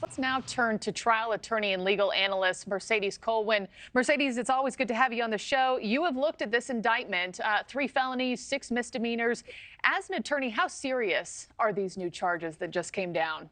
Let's now turn to trial attorney and legal analyst Mercedes Colwin. Mercedes, it's always good to have you on the show. You have looked at this indictment, 3 felonies, 6 misdemeanors. As an attorney, how serious are these new charges that just came down?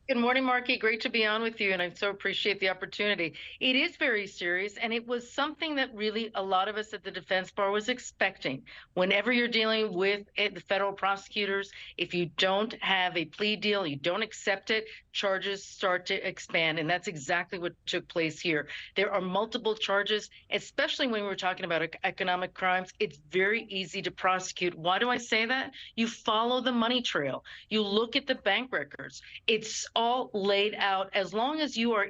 Good morning, Markie. Great to be on with you, and I so appreciate the opportunity. It is very serious, and it was something that really a lot of us at the defense bar was expecting. Whenever you're dealing with the federal prosecutors, if you don't have a plea deal, you don't accept it, charges start to expand, and that's exactly what took place here. There are multiple charges, especially when we're talking about economic crimes. It's very easy to prosecute. Why do I say that? You follow the money trail. You look at the bank records. It's all laid out. As long as you are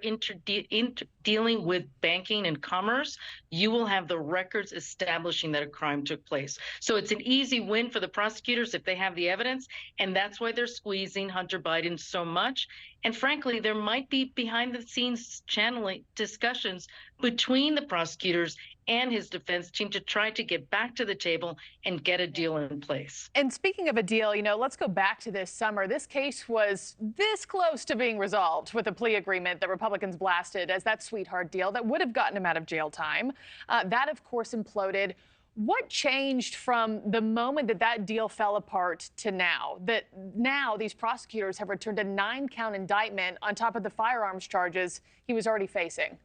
dealing with banking and commerce, you will have the records establishing that a crime took place. So it's an easy win for the prosecutors if they have the evidence, and that's why they're squeezing Hunter Biden so much. And frankly, there might be behind the scenes channeling discussions between the prosecutors and his defense team to try to get back to the table and get a deal in place. And speaking of a deal, let's go back to this summer. This case was this close to being resolved with a plea agreement that Republicans blasted as that sweetheart deal that would have gotten him out of jail time. That, of course, imploded. What changed from the moment that deal fell apart to now? That now these prosecutors have returned a 9-count indictment on top of the firearms charges he was already facing?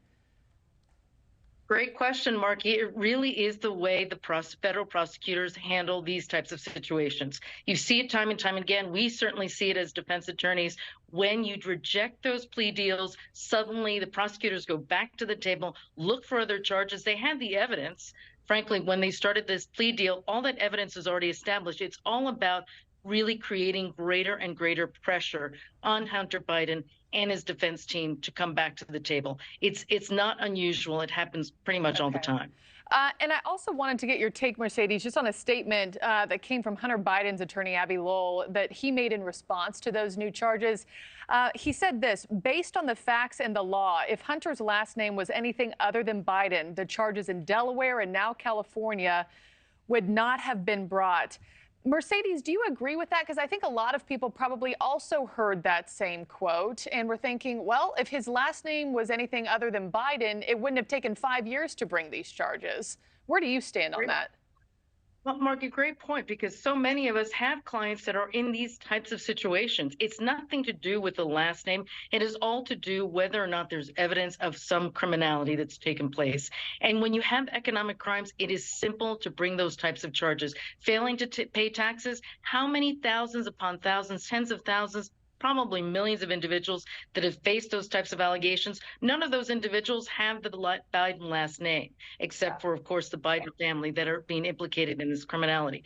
Great question, Markie. It really is the way the federal prosecutors handle these types of situations. You see it time and time again. We certainly see it as defense attorneys. When you reject those plea deals, suddenly the prosecutors go back to the table, look for other charges. They have the evidence. Frankly, when they started this plea deal, all that evidence is already established. It's all about really creating greater and greater pressure on Hunter Biden and his defense team to come back to the table. It's not unusual. It happens pretty much all the time. And I also wanted to get your take, Mercedes, just on a statement that came from Hunter Biden's attorney, Abbe Lowell, that he made in response to those new charges. He said this: based on the facts and the law, if Hunter's last name was anything other than Biden, the charges in Delaware and now California would not have been brought. Mercedes, do you agree with that? Because I think a lot of people probably also heard that same quote and were thinking, well, if his last name was anything other than Biden, it wouldn't have taken 5 years to bring these charges. Where do you stand on that? Well, Mark, a great point, because so many of us have clients that are in these types of situations. It's nothing to do with the last name. It is all to do whether or not there's evidence of some criminality that's taken place. And when you have economic crimes, it is simple to bring those types of charges. Failing to pay taxes, how many thousands upon thousands, tens of thousands, probably millions of individuals that have faced those types of allegations. None of those individuals have the Biden last name, except for, of course, the Biden family that are being implicated in this criminality.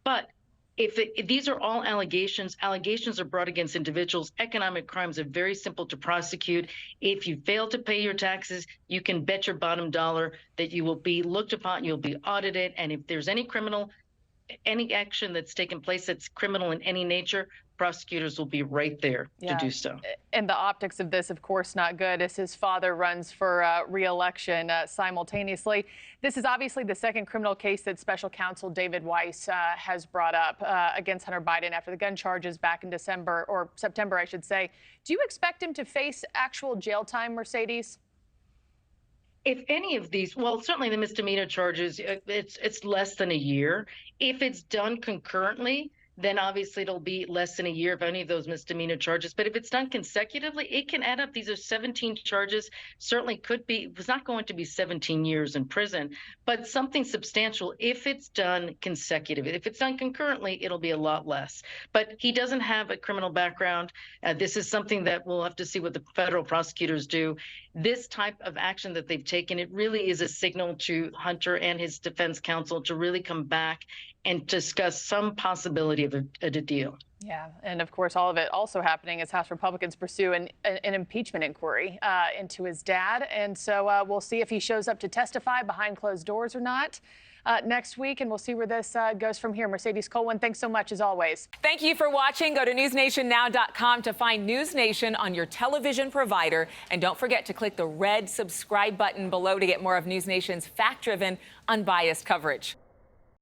But if these are all allegations are brought against individuals. Economic crimes are very simple to prosecute. If you fail to pay your taxes, you can bet your bottom dollar that you will be looked upon, you'll be audited, and if there's any action that's taken place that's criminal in any nature, prosecutors will be right there to do so. And the optics of this, of course, not good, as his father runs for re-election simultaneously. This is obviously the second criminal case that Special Counsel David Weiss has brought up against Hunter Biden after the gun charges back in December, or September, I should say. Do you expect him to face actual jail time, Mercedes? If any of these, well, certainly the misdemeanor charges, it's less than a year. If it's done concurrently, then obviously it'll be less than a year of any of those misdemeanor charges. But if it's done consecutively, it can add up. These are 17 charges. Certainly could be, it's not going to be 17 years in prison, but something substantial if it's done consecutively. If it's done concurrently, it'll be a lot less. But he doesn't have a criminal background. This is something that we'll have to see what the federal prosecutors do. This type of action that they've taken, it really is a signal to Hunter and his defense counsel to really come back and discuss some possibility of a deal. Yeah, and of course, all of it also happening as House Republicans pursue an impeachment inquiry into his dad. And so we'll see if he shows up to testify behind closed doors or not next week, and we'll see where this goes from here. Mercedes Colwin, thanks so much as always. Thank you for watching. Go to newsnationnow.com to find News Nation on your television provider. And don't forget to click the red subscribe button below to get more of News Nation's fact-driven, unbiased coverage.